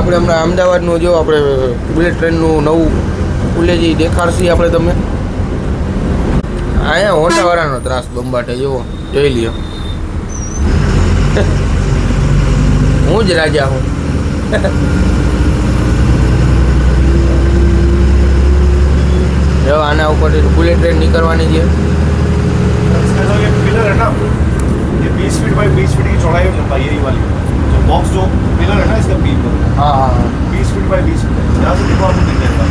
આપણે હમણાં અમદાવાદનું જો આપણે બુલેટ ટ્રેનનું નવું પુલેજી દેખાડશી આપણે તમે. અહીંયા હોન્ડાવાળાનો ત્રાસ બંબાટે જુઓ, જોઈ લ્યો. હું જ રાજા હું. જો આના ઉપર બુલેટ ટ્રેન નીકળવાની છે. पिलर है ना, ये 20 फीट बाई 20 फीट की चौड़ाई और लंबाई है ये वाली. जो बॉक्स जो पिलर है ना इसका पी पर, हाँ 20 फीट बाई 20 फीट है. यहाँ से देखो आपको दिख जाएगा.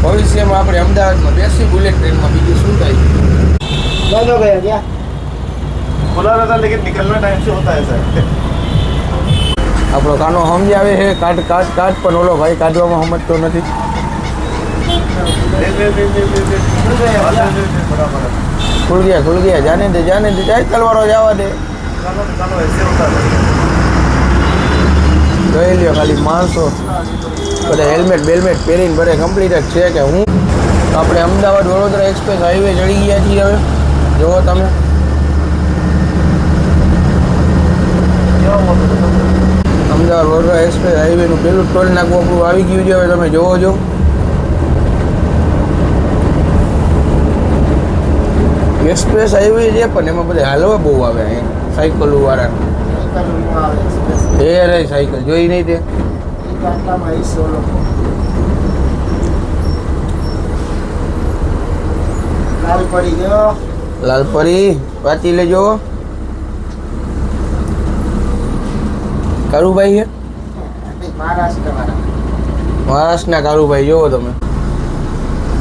ભવિષ્યમાં આપણે અમદાવાદમાં બેસી બુલેટ ટ્રેનમાં બીજું શું થાય. બંધ હો ગયા क्या खुला रहता है लेकिन निकलना टाइम से होता है ऐसा. આપણો કાનો સમજાવે છે કાઢ કાઢ કાઢ, પણ ઓલો ભાઈ કાઢવામાં સમજતો નથી. ખુલ ગયા જાને દે સાયકલ વાળો જવા દે. જોઈ લ્યો ખાલી માણસો બધા હેલ્મેટ બેલ્મેટ પહેરીને બધે કમ્પ્લીટ જ છે કે હું. આપણે અમદાવાદ વડોદરા એક્સપ્રેસ હાઈવે ચડી ગયા છીએ. હવે જુઓ તમે, અમદાવાદ વડોદરા એક્સપ્રેસ હાઈવેનું પેલું ટોલ નાકું આપણું આવી ગયું છે. હવે તમે જોવો છો એક્સપ્રેસ હાઈવે છે, પણ એમાં બધા હાલવા બહુ આવે અહીંયા સાયકલો વાળા. એ રે સાયકલ જોઈ નહીં તે. લાલપરી વાંચી લેજો. કારુભાઈ છે મહારાષ્ટ્રના કારુભાઈ. જોવો તમે,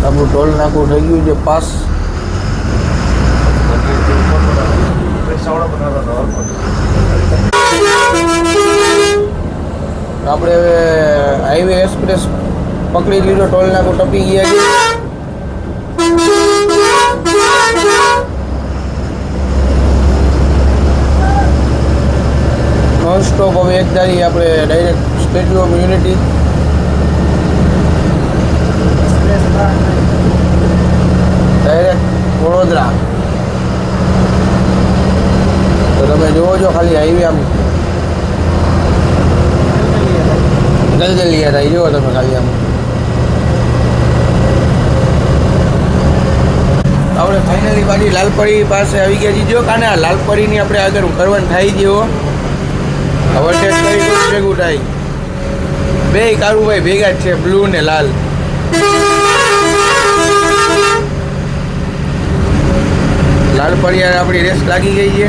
આપણું ટોલ નાકું થઈ ગયું છે પાસ. આપણે હવે હાઈવે એક્સપ્રેસ પકડી લીધો, ટોલ નાકું ટપી ગયા છે. નોન સ્ટોપ હવે એક ધારી આપણે direct statue of unity. Direct Vadodara. તો તમે જોવો છો ખાલી હાઈવે આમ ગલગલિયા થાય. જુઓ તમે ખાલી આમ. આપણે ફાઇનલી પાછી લાલપરી પાસે આવી ગયા છીએ. જો કાને આ લાલપરીની આપણે આગળ કરવાનું થાય જેવો હવે ટેસ્ટ કરી ભેગું થાય. બે કારુભાઈ ભેગા જ છે, બ્લુ ને લાલ. લાલપરી આપણી રેસ લાગી ગઈ છે.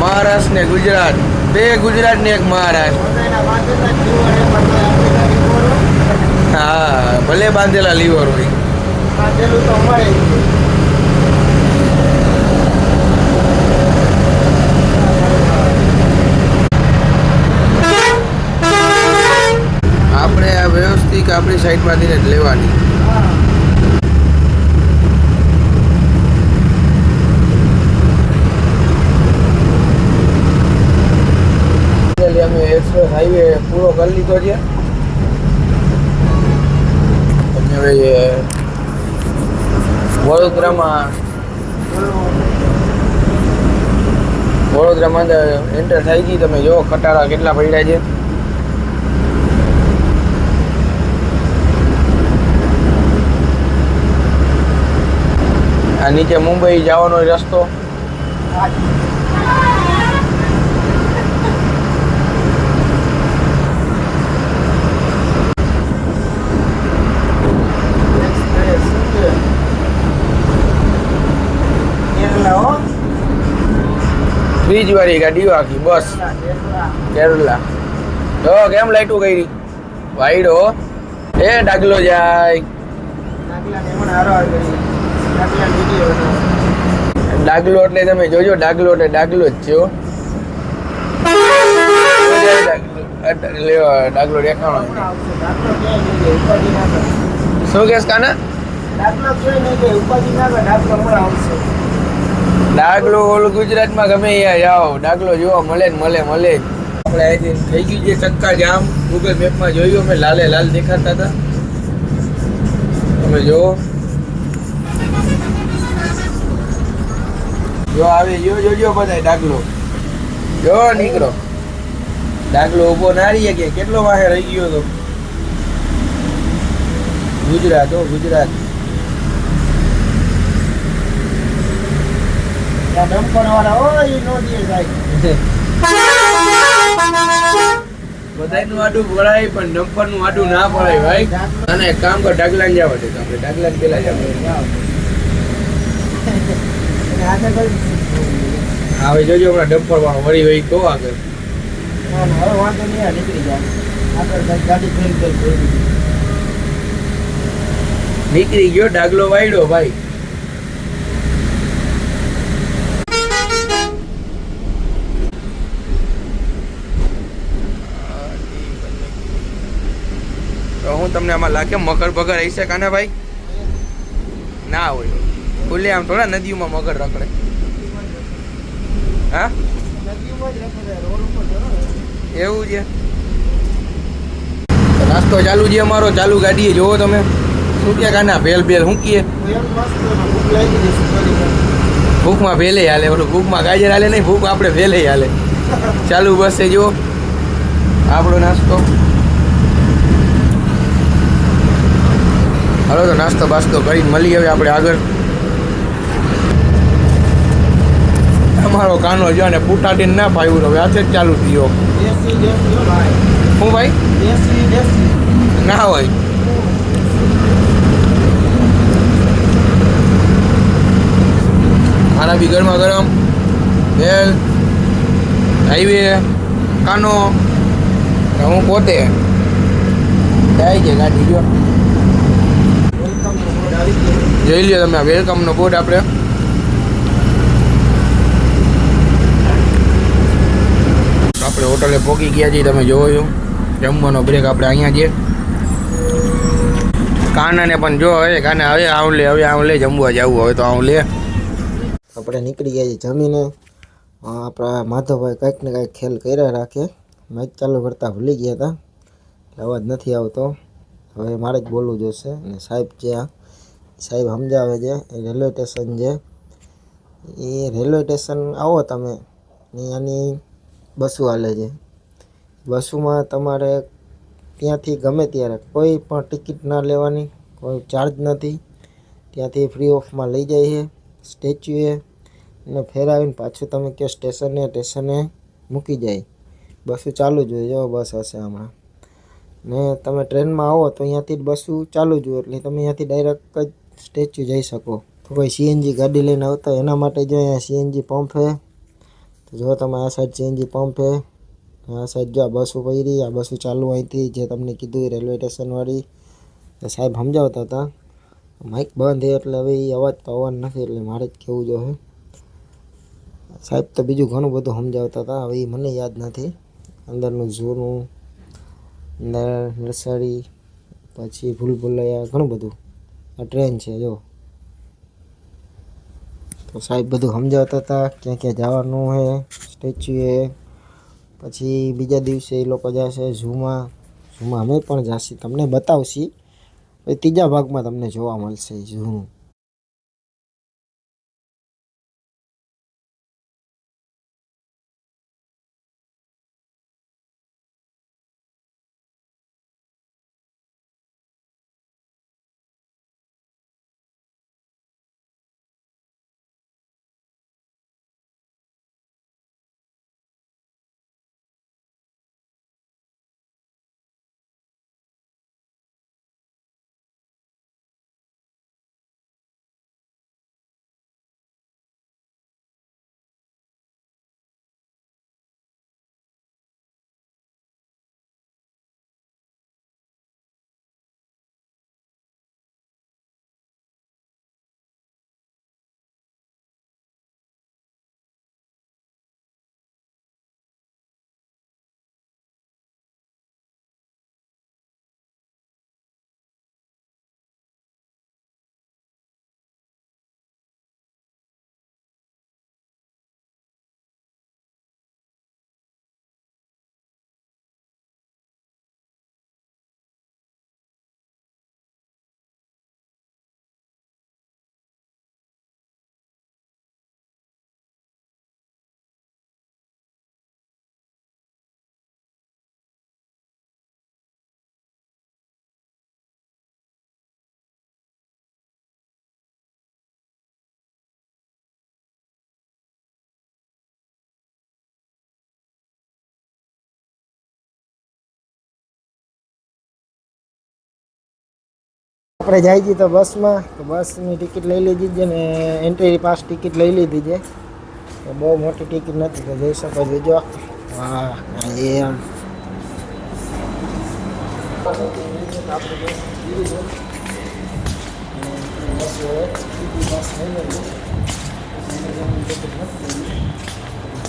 મહારાષ્ટ્ર ને ગુજરાત, બે ગુજરાત ને એક મહારાષ્ટ્ર. હા ભલે બાંધેલા લીવર હોય. આપણે આ વ્યવસ્થિત આપણી સાઈડમાંથી જ લેવાની. અમે એક્સપ્રેસ હાઈવે પૂરો કરી લીધો છે. અને હવે વડોદરામાં એન્ટર થઈ ગઈ. તમે જો ખટારા કેટલા પડ્યા છે. આ નીચે મુંબઈ જવાનો રસ્તો. બ્રિજ વાળી ગાડીઓ આખી બસ. કેરલા જો કેમ લાઈટું કરી વાઈડો. એ ડાગલો જાય. ડાગલો એટલે તમે જોજો, ડાગલો એટલે ડાગલો જ છે. લેવા ડાગલો દેખાણો. શું કેસ કાના? ડાગલો ઓલું ગુજરાતમાં ગમે ત્યાં જાઓ ડાગલો જોવા મળે ને મળે. આપણે અહીંથી થઈ ગયું છે ચક્કા જામ. ગૂગલ મેપમાં જોયું અમે લાલે લાલ દેખાતા હતા. તમે જો જો આવે જોજો બધા ડાગલો જો નીકળો ડાગલો ઉભો ના રહીએ કે કેટલો વાહે રહી ગયો તો ગુજરાત ગુજરાત ત્યાં ડમ્પર વાળા હોય એ નો દે જાય બધાયનું આડું પડાય પણ ડમ્પર નું આડું ના પડાય ભાઈ અને એક કામ કર ડાગલાન જવા દે આપણે ડાગલાન પેલા જવા હવે જોજો હમણાં ડમ્પર વાળો વળી વળી તો આગળ હવે વાંધો નહીં આ નીકળી જાય આગળ ગાડી ફેરી ફેરી નીકળી ગયો ડાગલો વાયડો ભાઈ તો હું તમને આમાં લાગે મગર બગર હશે કાના ભાઈ ના હોય ખુલ્લે આમ થોડા નદીઓમાં મગર રખડે હા એવું છે તો નાસ્તો ચાલુ છે અમારો ચાલુ ગાડીએ જોવો તમે શું કે કાના ભેલ શું કીએ ભૂખમાં ભેલે હાલે ઓલું ભૂખમાં ગાજર હાલે નહીં ભૂખ આપણે ભેલે હાલે ચાલુ બસે જો આપણો નાસ્તો હાલો તો નાસ્તો બાસ્તો કરીને મળી હવે આપણે આગળ અમારો કાનો જો ને પૂટાડીને ના પાયું હવે આજે જ ચાલુ થયો શું ભાઈ ના હોય મારા બી ગરમા ગરમ ભેલ હાઈવે કાનો હું પોતે જાય છે ગાડી જો જોઈ લ્યો તમે વેલકમનો બોર્ડ આપણે હોટલે પહોંચી ગયા છીએ તમે જોવો છો જમવાનો બ્રેક આપણે અહીંયા છીએ કાનાને પણ જો હવે કાને હવે આવલે જમવા જવું હવે તો આવલે આપણે નીકળી ગયા છીએ જમીને આપણા માધવભાઈ કંઈક ને કંઈક ખેલ કર્યા રાખે મેચ ચાલુ કરતા ભૂલી ગયા હતા અવાજ નથી આવતો હવે મારે જ બોલવું જોશે અને સાહેબ સાહેબ સમજાવે છે એ રેલવે સ્ટેશન છે એ રેલવે સ્ટેશન આવો તમે ત્યાંની બસો હાલે છે બસોમાં તમારે ત્યાંથી ગમે ત્યારે કોઈ પણ ટિકિટ ના લેવાની કોઈ ચાર્જ નથી ત્યાંથી ફ્રી ઓફમાં લઈ જાય છે સ્ટેચ્યુએ અને ફેરાવીને પાછું તમે કહો સ્ટેશને મૂકી જાય બસો ચાલુ જ હોય જો બસ હશે હમણાં ને તમે ટ્રેનમાં આવો તો અહીંયાથી જ બસો ચાલુ જ હોય એટલે તમે અહીંયાથી ડાયરેક્ટ જ સ્ટેચ્યુ જઈ શકો તો કોઈ સીએનજી ગાડી લઈને આવતા એના માટે જો અહીંયા સીએનજી પંપ છે તો જો તમે આ સાઈડ સીએનજી પંપ છે આ સાઈડ જો આ બસો પડી આ બસો ચાલુ અહીંથી જે તમને કીધું રેલવે સ્ટેશનવાળી સાહેબ સમજાવતા હતા માઇક બંધ છે એટલે હવે એ અવાજ તો આવવાનો નથી એટલે મારે જ કહેવું જોઈએ સાહેબ તો બીજું ઘણું બધું સમજાવતા હતા હવે એ મને યાદ નથી અંદરનું ઝૂનું અંદર નર્સરી પછી ભૂલભુલૈયા ઘણું બધું આ ટ્રેન છે જો તો સાહેબ બધું સમજાવતા હતા ક્યાં ક્યાં જવાનું છે સ્ટેચ્યુએ પછી બીજા દિવસે એ લોકો જશે ઝૂમાં અમે પણ જશે તમને બતાવશી ત્રીજા ભાગમાં તમને જોવા મળશે ઝૂનું આપણે જાય છીએ તો બસમાં, તો બસની ટિકિટ લઈ લીધી છે ને એન્ટ્રી પાસ ટિકિટ લઈ લીધી છે. તો બહુ મોટી ટિકિટ નથી, તો જોઈ શકો છો. જો હા એમ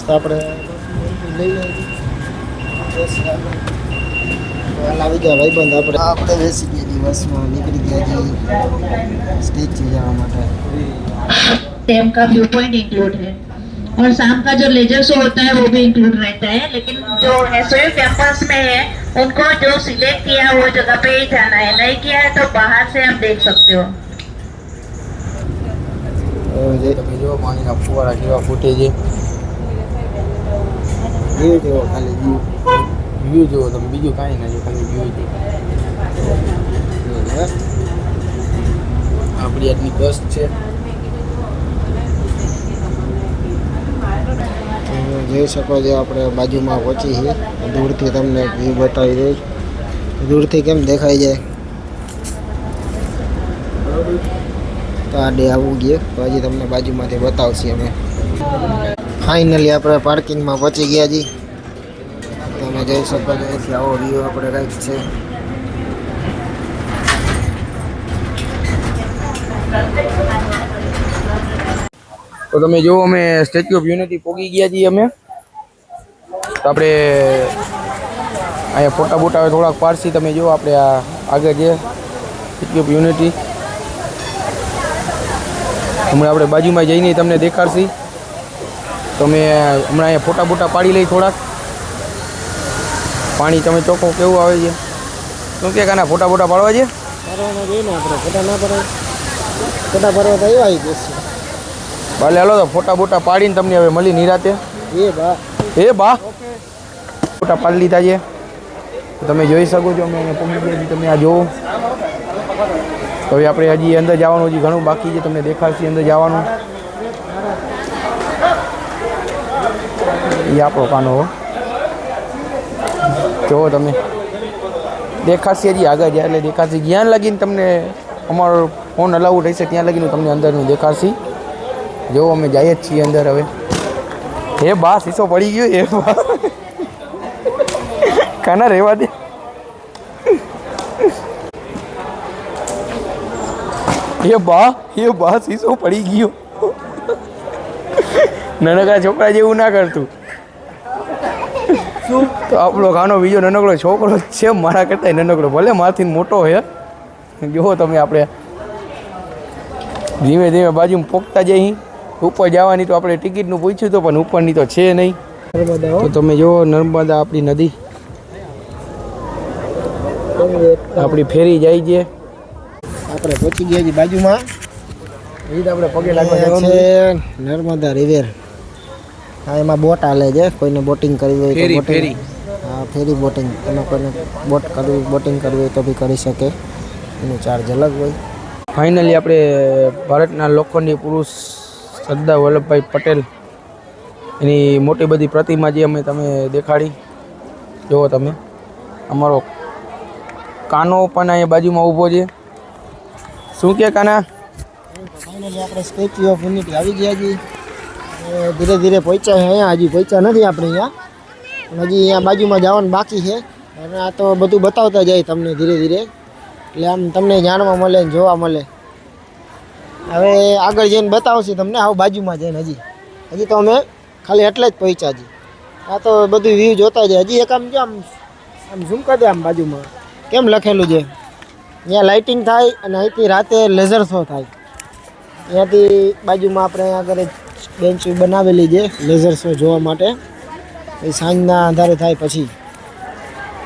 આપણે લઈ લઈએ. આવી ગયા ભાઈબંધ, આપણે બેસી ગયા છીએ બસમાં, નીકળી ગયા છીએ સ્ટેચ્યુ જવા માટે. डैम का व्यू पॉइंट इंक्लूड है और शाम का जो लेजर शो होता है वो भी इंक्लूड रहता है, लेकिन जो एसओयू कैंपस में है उनको जो सिलेक्ट किया है वो जगह पे ही जाना है, नहीं किया है तो बाहर से आप देख सकते हो. તમે જો પાણીના ફુવારા કેવા ફૂટે છે. વ્યૂ જેવો ખાલી વ્યૂ જુઓ તમે, બીજું કાંઈ ના જો, ખાલી વ્યૂ જુઓ. આપણી આજની બસ છે. જોઈ શકો છો આપણે બાજુમાં પહોંચી છીએ. દૂરથી તમને વ્યૂ બતાવી દઉં. દૂરથી કેમ દેખાઈ જાય. તો આ ડે આવું ગયું, તો હજી તમને બાજુમાંથી બતાવશે અમે. ફાઇનલી આપણે પાર્કિંગમાં પહોંચી ગયા છીએ. તમે જોઈ શકો છો અહીંથી આવો વ્યૂ આપણે કંઈક છે. તો તમે જો અમે સ્ટેચ્યુ ઓફ યુનિટી પહોંચી ગયા છીએ અમે. તો આપણે અહીંયા ફોટા બોટા થોડાક પાડશી. તમે જો આપણે આ આગળ છે સ્ટેચ્યુ ઓફ યુનિટી. હમણાં આપણે બાજુમાં જઈને તમને દેખાડશી. તો અમે હમણાં અહીંયા ફોટા બોટા પાડી લઈ થોડાક. પાણી તમે ચોખ્ખો કેવું આવે છે? શું કે કાના ફોટા બોટા પાડવા છે? ભરવાના જોઈએ ને આપણે, ફોટા ના ભરાય. ફોટા ભરવા તો એવા આવી જશે. ભલે હાલો તો ફોટા બોટા પાડીને તમને હવે મળી નિરાતે. એ બા ફોટા પાડી લીધા છે. તમે જોઈ શકો છો અમે અહીંયા પહોંચી ગયા છીએ. તમે આ જુઓ. તો હવે આપણે હજી અંદર જવાનું, હજી ઘણું બાકી છે. તમને દેખાડશે અંદર જવાનું. એ આપણો કાનો જુઓ તમે, દેખાડશે હજી આગળ જાય એટલે દેખાડશે. જ્યાં લગીને તમને અમારો ફોન અલાઉડ રહેશે ત્યાં લગીને તમને અંદરનું દેખાડશે. જો અમે જઈએ જ છીએ અંદર હવે. હે બા શીશો પડી ગયો. એ બા કાના રહેવા દે. એ બા શીશો પડી ગયો. નાનકડા છોકરા જેવું ના કરતું. શું તો આપણો ખાનો બીજો નાનકડો છોકરો છે મારા કરતા નાનકડો, ભલે મારાથી મોટો છે. જુઓ તમે, આપણે ધીમે ધીમે બાજુમાં પોગતા જઈ. ઉપર જવાની તો આપણે ટિકિટનું પૂછ્યું હતું પણ ઉપરની તો છે નહીં. તો તમે જુઓ નર્મદા આપણી નદી આપણી ફેરી જાય છે. આપણે પહોંચી ગયા છીએ બાજુમાં. એ તો આપણે પગે લાગવા છે જવાનું. નર્મદા રિવર. હા, એમાં બોટ હાલે છે. કોઈને બોટિંગ કરવી હોય તો ફેરી, બોટિંગ. ફેરી. હા, ફેરી બોટિંગ. એમાં કોઈને બોટિંગ કરવી હોય તો બી કરી શકે. એનું ચાર્જ અલગ હોય. ફાઇનલી આપણે ભારતના લોખંડી પુરુષ સરદાર વલ્લભભાઈ પટેલ એની મોટી બધી પ્રતિમા જે અમે તમે દેખાડી. જુઓ તમે, અમારો કાનો પણ અહીંયા બાજુમાં ઊભો છે. શું કે કાના? ફાઇનલી આપણે સ્ટેચ્યુ ઓફ યુનિટી આવી ગયા છીએ. ધીરે ધીરે પહોંચ્યા છે અહીંયા. હજી પહોંચ્યા નથી આપણે અહીંયા, પણ હજી અહીંયા બાજુમાં જવાનું બાકી છે. અને આ તો બધું બતાવતા જાય તમને ધીરે ધીરે, એટલે આમ તમને જાણવા મળે ને જોવા મળે. હવે આગળ જઈને બતાવશે તમને. આવું બાજુમાં જઈને હજી તો અમે ખાલી એટલે જ પહોંચ્યા છીએ. આ તો બધું વ્યૂ જોતા જાય. હજી એક આમ જો આમ ઝૂમ કરી દે, આમ બાજુમાં કેમ લખેલું છે. અહીંયા લાઇટિંગ થાય અને અહીંથી રાતે લેઝર શો થાય. અહીંયાથી બાજુમાં આપણે આગળ બેન્ચ બનાવેલી છે લેઝર શો જોવા માટે. એ સાંજના અંધારે થાય પછી.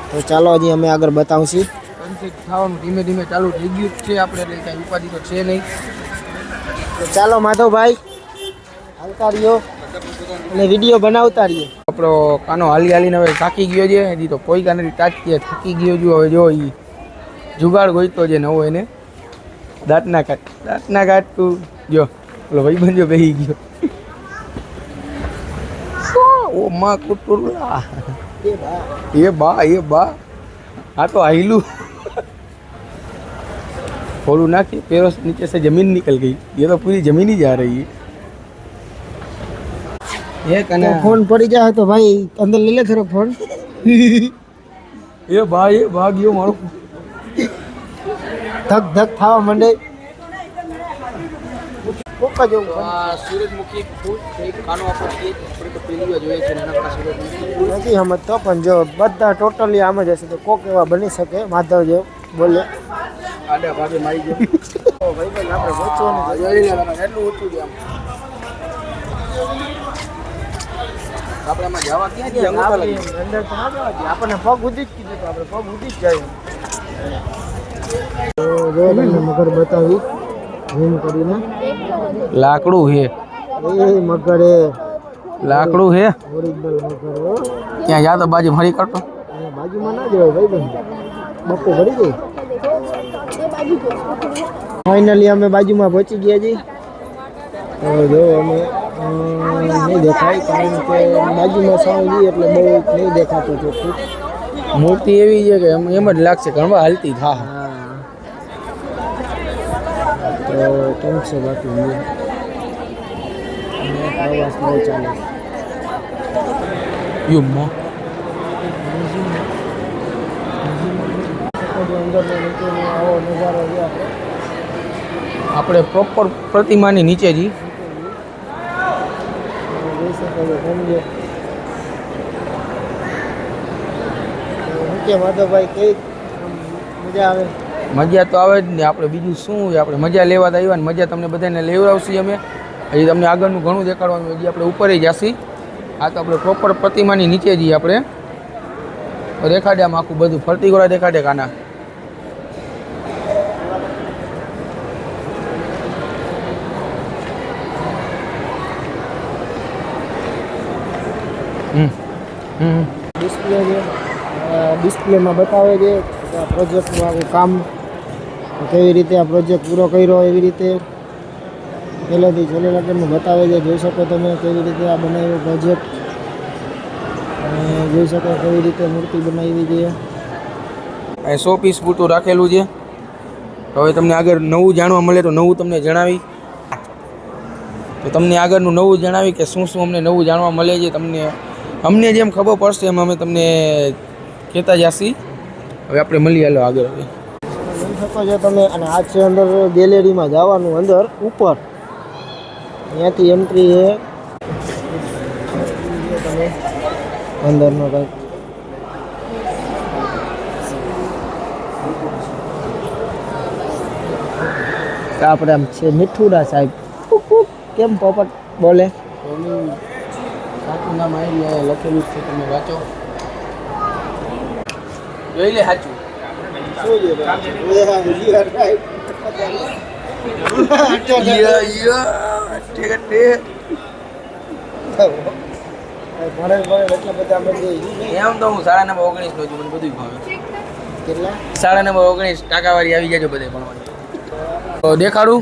તો ચાલો હજી અમે આગળ બતાવશું. સનસેટ થવાનું ધીમે ધીમે ચાલુ થઈ ગયું છે આપણે, એટલે કાંઈ ઉપાધિ તો છે નહીં. તો ચાલો માધવભાઈ હાલતા રહ્યો અને વિડીયો બનાવતા રહ્યો. આપણો કાનો હાલી હાલીને હવે થાકી ગયો છે. હજી તો કોઈ કાનેથી તાકીએ થાકી ગયો છું. હવે જો એ જુગાડ ગોઈતો છે નવો એને. દાંતના કાઢ તું જો ઓલો ભાઈબંધ જો બેસી ગયો. ઓ માં કુટુલા. એ બા આ તો આયલું. खोलू ना कि पैरों से नीचे से जमीन निकल गई। ये तो पूरी जमीन ही जा रही है। ये तो कना फोन पड़ी जाए तो भाई अंदर ले ले थोड़ा फोन। ये भाग गयो मारो। ધક ધક થવા માંડે. કોકા જેવું सूरजमुखी फूल एक कानो આપણે કે આપણે તો પેલી વાર જોઈએ છે નાના सूरजमुखी फूल। નથી સમજતો પણ જો બધા ટોટલી આમ જ હશે તો કોક એવા બની શકે માધવ જેવ બોલે. આડા ભાગે મારી ગયો। તો ભાઈ ભાઈ આપણે પહોંચવાનું છે. જોઈ લે એટલું ઊંચું છે આમ। આપણામાં જવા ક્યાં ગયા અંગૂઠા આપણી લાગી। અંદર તો ના જવા દે. આપણને પગ ઉધી જ કીધું તો આપણે પગ ઉધી જ જાય. તો જો તમને મગર બતાવી ઝૂમ કરીને. લાકડું હે એ મગર એ લાકડું હે ઓરિજિનલ મગર હો. ક્યાં જા તો બાજુ ફરી કરતો। અહીંયા બાજુમાં ના જવાય ભાઈ બંધ બપ્પો ભરી ગઈ. ફાઇનલી અમે બાજુમાં પહોંચી ગયા છીએ. તો જો અમે નહીં દેખાય કારણ કે બાજુમાં સાવ જઈએ એટલે બહુ નહીં દેખાતો ચોખ્ખું. મૂર્તિ એવી છે કે એમ જ લાગશે કે હમણાં હાલતી થા। હા તો કેમ છે બાકી પ્રવાસ બહુ ચાલે. યુમો અંદર નીચેનો આવો નજારો છે આપણે પ્રોપર પ્રતિમાની નીચે જી। જોઈ શકો છો સમજો. કે માધવભાઈ કઈ મજા આવે. મજા તો આવે જ ને। આપણે બીજું શું છે, આપણે મજા લેવા તો આવ્યા ને મજા તમને બધાને લેવડાવશી અમે। હજી તમને આગળનું ઘણું દેખાડવાનું, હજી આપણે ઉપર જઈશી। આ તો આપણે પ્રોપર પ્રતિમાની નીચે જઈએ આપણે દેખાડે આમ આખું બધું ફરતી ગોળા દેખાડે કાના। ડિસ્પ્લે છે ડિસ્પ્લેમાં બતાવે છે કે આ પ્રોજેક્ટનું આખું કામ કેવી રીતે આ પ્રોજેક્ટ પૂરો કર્યો એવી રીતે પહેલેથી છેલ્લે લગનમાં બતાવે છે। જોઈ શકો તમે કેવી રીતે આ બનાવ્યો પ્રોજેક્ટ અને જોઈ શકો કેવી રીતે મૂર્તિ બનાવી છે। એ 100 પીસ પૂરતું રાખેલું છે। હવે તમને આગળ નવું જાણવા મળે તો નવું તમને જણાવી, તો તમને આગળનું નવું જણાવી કે શું શું અમને નવું જાણવા મળે છે। તમને અમને જેમ ખબર પડશે એમ અમે તમને કહેતા જઈશું। હવે આપણે મળી હાલો આગળ। હવે જોઈ શકો છો તમે અને આ છે અંદર ગેલેરીમાં જવાનું અંદર ઉપર અહીંયાથી એન્ટ્રી છે તમે અંદરનો કંઈક આપણે આમ છે મીઠુડા સાહેબ કેમ પોપટ બોલે સાચું નામ આવી લખેલું છે, તમે વાંચો જોઈ લે સાચું। એમ તો હું 9:19 નો છું, મને બધું ભાવે। કેટલા 9:19 ટાકાવાળી આવી જાય બધે ભણવાની। તો દેખાડું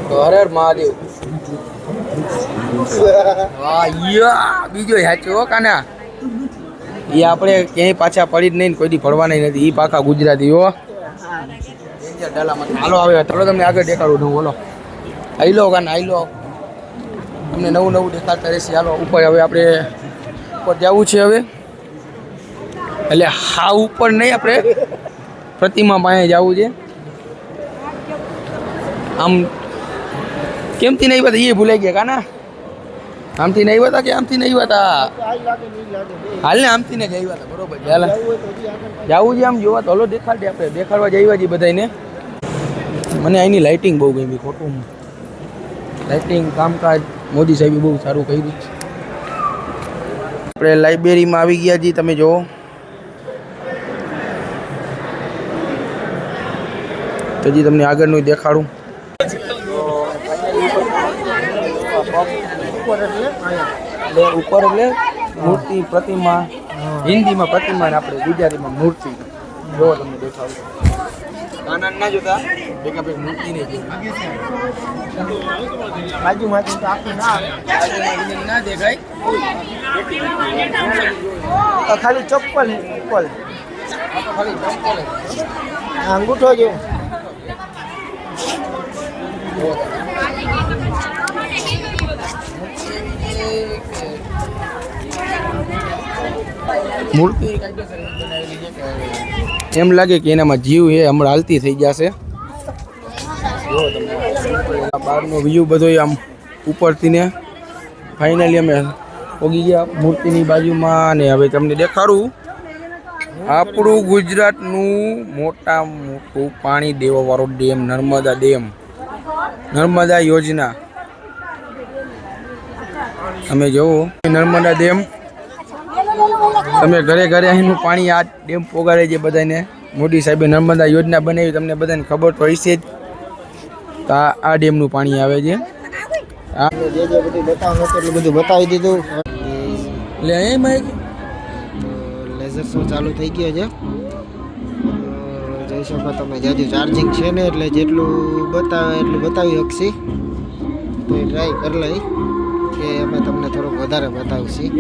તો હર હર મહાદેવ। વાહ યા બીજો સાચો હો કાના। એ આપણે ક્યાંય પાછા પડી જ નહીં ને કોઈ દી પડવાના નથી। એ પાકા ગુજરાતી હો ડેન્જર ડાલામાં। હાલો આવે ચાલો તમને આગળ દેખાડું હું। બોલો આઈલો કાના આઈલો, તમને નવું નવું દેખાડતા રહેશે। હાલો ઉપર હવે આપણે ઉપર જવું છે હવે, એટલે હા ઉપર નહીં આપણે પ્રતિમા પાસે જવું છે। આમ કેમથી નહીં હતા એ ભૂલાઈ ગયા કાના। આમથી નહીં હતા કે આમથી નહીં હતા? હાલ ને આમથી ને જઈ હતા બરોબર છે। હાલ જવું છે આમ જોવા તો હલો દેખાડે આપણે દેખાડવા જઈવા છીએ બધાને। મને અહીંની લાઇટિંગ બહુ ગમી, ખોટું લાઇટિંગ કામકાજ મોદી સાહેબે બહુ સારું કર્યું છે। આપણે લાઇબ્રેરીમાં આવી ગયા છીએ, તમે જુઓ તો હજી તમને આગળનું દેખાડું। ઉપર એટલે મૂર્તિ પ્રતિમા, હિન્દીમાં પ્રતિમા ને આપણે ગુજરાતીમાં મૂર્તિ। જો તમને દેખાડું, કાના ના જોતા ભેગા ભેગ મૂર્તિ નહીં જોઈ બાજુમાંથી તો આખું ના આવે ના દેખાય। તો ખાલી ચપ્પલ ચપ્પલ અંગૂઠો જો મૂર્તિ એમ લાગે કે એનામાં જીવ છે, હમણાં હાલતી થઈ જશે. જો તમે આ બહારનો વ્યૂ બધો આમ ઉપરથી ને ફાઇનલી અમે પહોંચી ગયા મૂર્તિની બાજુમાં. ને હવે તમને દેખાડું આપણું ગુજરાતનું મોટામાં મોટું પાણી દેવાવાળો ડેમ, નર્મદા ડેમ, નર્મદા યોજના. તમે જુઓ નર્મદા ડેમ, તમે ઘરે ઘરે અહીંનું પાણી આ ડેમ પોગાડે છે બધાને. મોદી સાહેબે નર્મદા યોજના બનાવી, તમને બધાને ખબર તો હશે જ. તો આ ડેમનું પાણી આવે છે. જે બધું બતાવવાનું હતું એટલું બધું બતાવી દીધું. એટલે એમાં લેઝર શો ચાલુ થઈ ગયો છે. જોઈ શકો તમે જાજુ ચાર્જિંગ છે ને એટલે જેટલું બતાવે એટલું બતાવી શકશી. તો એ ટ્રાય કરી લઈ કે અમે તમને થોડુંક વધારે બતાવશી.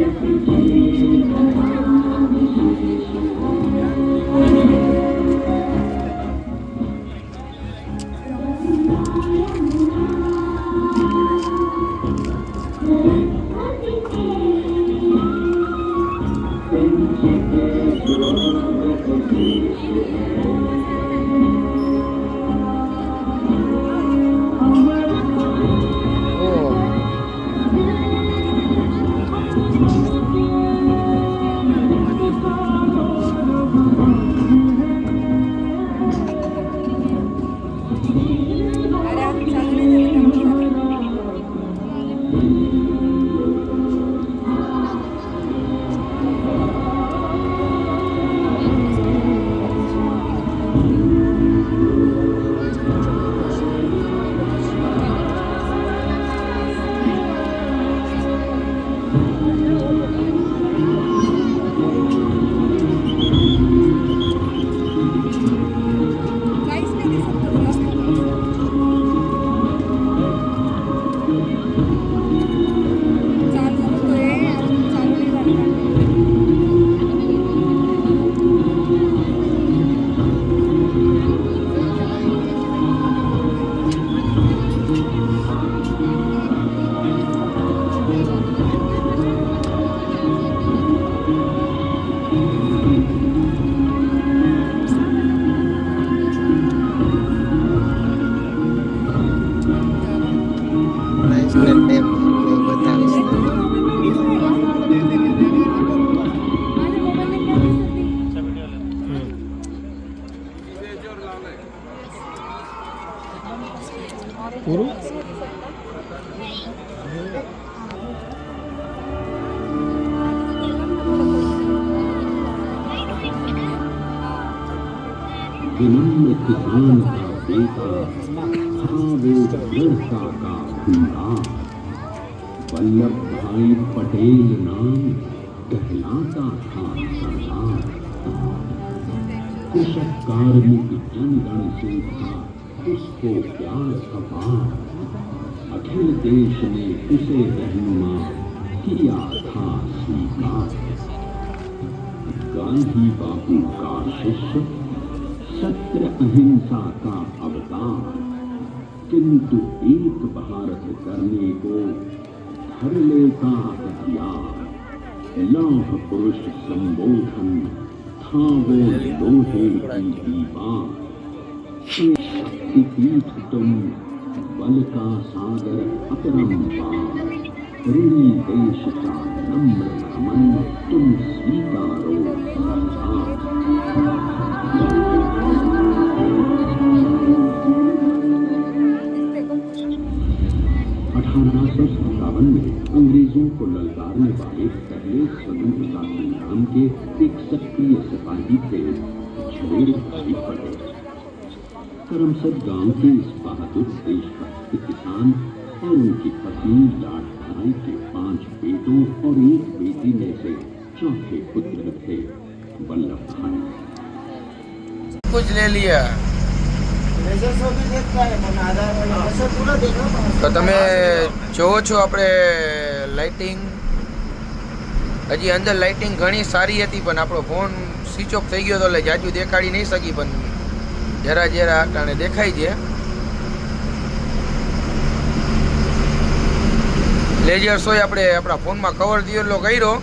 પૂરું विनम्र किसान का बेटा था वो वर्षा का भूरा, वल्लभ भाई पटेल नाम कहलाता था सरदार। कृषक कार्मिक जनगण से था उसको प्यार अपार, अखिल देश ने उसे रहनुमा किया था स्वीकार। गांधी बापू का शिष्य, सत्य अहिंसा का अवतार, किंतु एक भारत करने को धर लेता हथियार। लौह पुरुष संबोधन था वो लोहे की दीवार। शक्तिपीठ तुम, बल का सागर अपरंपार, ऋणी देश का नम्र नमन तुम स्वीकारो संसार। 1857 में अंग्रेजों को ललकारने वाले पहले स्वतंत्रता संग्राम के एक सक्रिय सिपाही थे झवेरी भाई पटेल। करमसद गांव के इस बहादुर देशभक्त किसान और उनकी पत्नी लाड भाई के 5 बेटों और 1 बेटी में से चौथे पुत्र थे वल्लभ भाई। कुछ ले लिया લેઝર શો બી દેખતા હે પણ આધાર લેઝર પૂરા દેખો તો તમે જોવો છો આપણે લાઇટિંગ હજી અંદર લાઇટિંગ ઘણી સારી હતી પણ આપણો ફોન સ્વિચ ઓફ થઈ ગયો હતો એટલે જાજુ દેખાડી નહીં શકી, પણ જરા જરા આટાણે દેખાય છે. લેઝર શો આપણે આપણા ફોનમાં કવર દિયેલો કર્યો.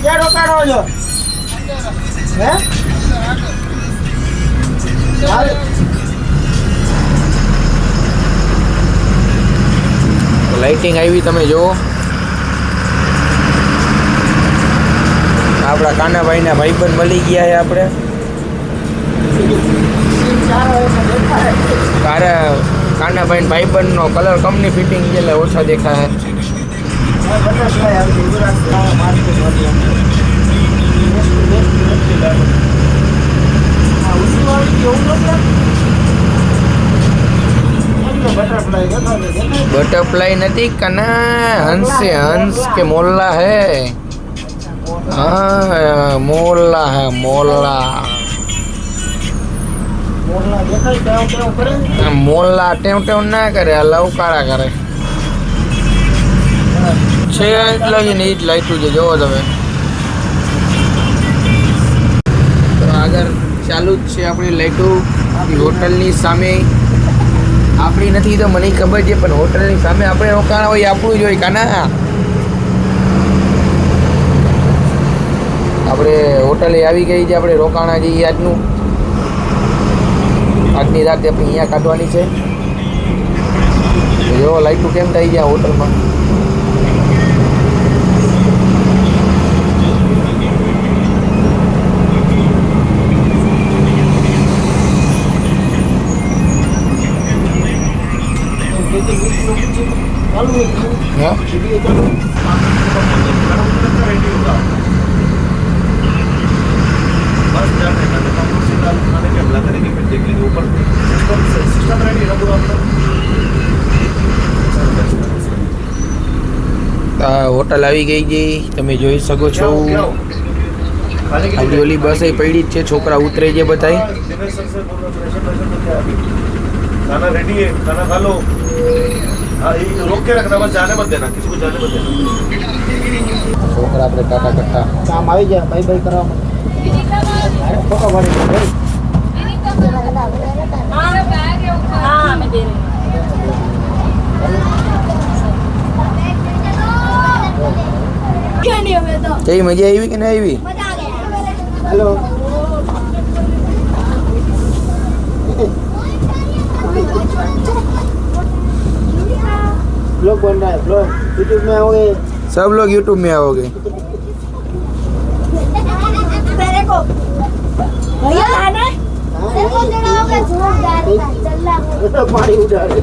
ક્યાં રોકાણો છો? હે? લાઇટિંગ આવી તમે જુઓ. આપણા કાનાભાઈના ભાઈબંધ મળી ગયા છે આપણે. કાનાભાઈ ભાઈબંધનો કલર કંપની ફિટિંગ એટલે ઓછા દેખાય. बटरफ्लाई नहीं कना, हंस से हंस के मोला है. हाँ मोला है मोला. मोला टेव टेव ना करे, लवकारा करे છે. એટલે જ નહીં લાઈટું છે જોવો તમે. તો આગળ ચાલુ જ છે આપણી લાઈટું. હોટલની સામે આપણી નથી તો મને ખબર છે, પણ હોટલની સામે આપણે રોકાણ હોય આપણું જ હોય કાના. આપણે હોટલે આવી ગઈ છે, આપણે રોકાણા જઈએ. આજની રાત આપણે અહીંયા કાઢવાની છે. જો લાઈટું કેમ થઈ ગયા હોટલમાં. हाँ? बस जाने का तो हम सीधा खाने के अगला करेंगे, फिर देख लेंगे ऊपर सिस्टम रेडी है पूरा अपना. હોટલ આવી ગઈ છે, તમે જોઈ શકો છો. આપણી ઓલી બસ પડી જ છે, છોકરા ઉતરે છે બધાય. खाना रेडी है, खाना खा लो. हाँ ये रोक के रखना, बस जाने मत देना, किसी को जाने मत देना. છોકરા આપણે ટાટા કરતા કામ આવી જાય ભાઈ ભાઈ કરવા ફોટો પાડી ભાઈ. हाँ मैं दे रही हूँ. કેવી મજા આવી કે ના આવી? હેલો ब्लॉग बन रहा है, ब्लॉग यूट्यूब में आओगे. सब लोग यूट्यूब में आओगे. मेरे को भैया खाना है? मेरे को चढ़ाओगे जोरदार चल रहा पानी उड़ा रहे.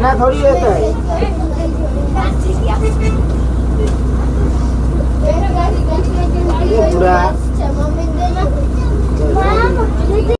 ना थोड़ी रहता है.